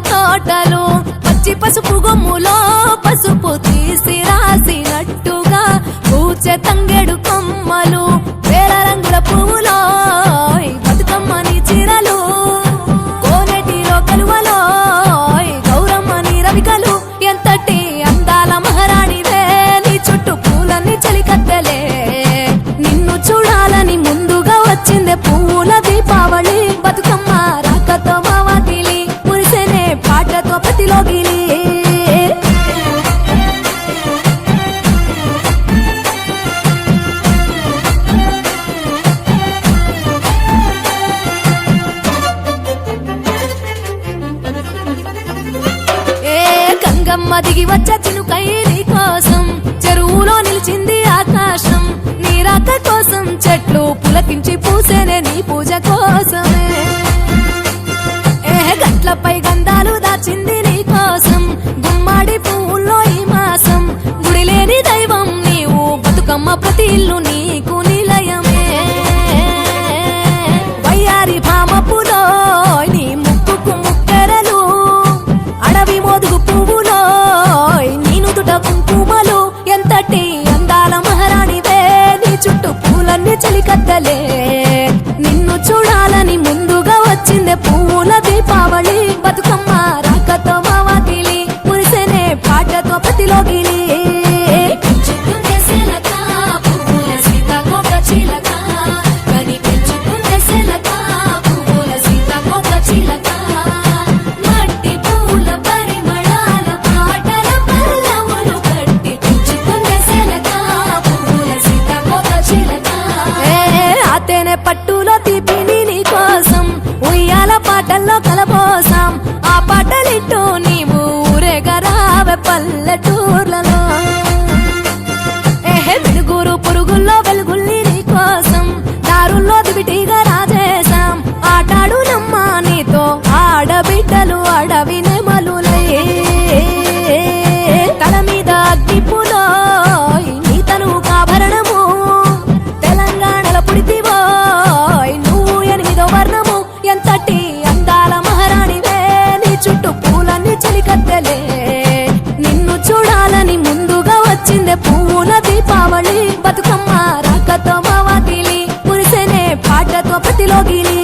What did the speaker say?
తోటలు పచ్చి పసుపు గొమ్ములో పసుపు తీసి రాసినట్టుగా పూచె తంగెడు కొమ్మలు వేల రంగుల పువ్వులో బతుకమ్మని చీరలు కోనేటిలో కలువలో గౌరమ్మని రవికలు ఎంతటి అందాల మహారాణివే నీ చుట్టూ పూలన్నీ చలికత్తెలే నిన్ను చూడాలని ముందుగా వచ్చిందే పూల దీపావళి బతుకమ్మ రాకతో మా వాకిలి మురిసెనే పాటతో ప్రతిలోగిలి గంగమ్మ దిగి వచ్చ చినుకై నీ కోసం చెరువులో నిలిచింది ఆకాశం నీ రాక కోసం చెట్లు పులకించి పూసేనే నీ పూజ కోసమే గట్లపై గంధాలు దాచింది నీ కోసం గుమ్మాడి పువ్వుల్లో ఈ మాసం గుడి లేని దైవం నీవు బతుకమ్మ ప్రతి ఇల్లు నీకు నిలయమే వయ్యారి భామపులో నీ ముక్కుకు ముక్కెరలు అడవి మోదుగు పువ్వులో నీ నుదుట కుంకుమలు ఎంతటి అందాల మహారాణివే నీ చుట్టూ పూలన్నీ చలికత్తలే నిన్ను చూడాలని ముందుగా వచ్చిందే పూల దీపావళి బతుకమ్మ రాకతో మా వాకిలి మురిసెనే పాటతో ప్రతిలోగిలి పట్టులో తీపిని నీ కోసం ఉయ్యాల పాటల్లో కలబోసాం ఆ పాటలిట్టు నీవు ఊరేగరావే పల్లెటూర్లలో వెలుగురు పురుగుల్లో వెలుగుల్ని నీ కోసం దారుల్లో దివిటిగా రాజేశాం ఆటాడు నమ్మ నీతో ఆడబిడ్డలు అడవి నెమలులే తల మీద అగ్గిపులో నీ తను కాభరణము తెలంగాణలో పుడితివో నువ్వు 8వ వర్ణము ఎంతటి అందాల మహారాణివే నీ చుట్టూ పూలన్నీ చలికత్తెలే నిన్ను చూడాలని ముందుగా వచ్చిందే పూల దీపావళి బతుకమ్మ రాకతో మా వాకిలి మురిసెనే పాటతో ప్రతిలోగిలి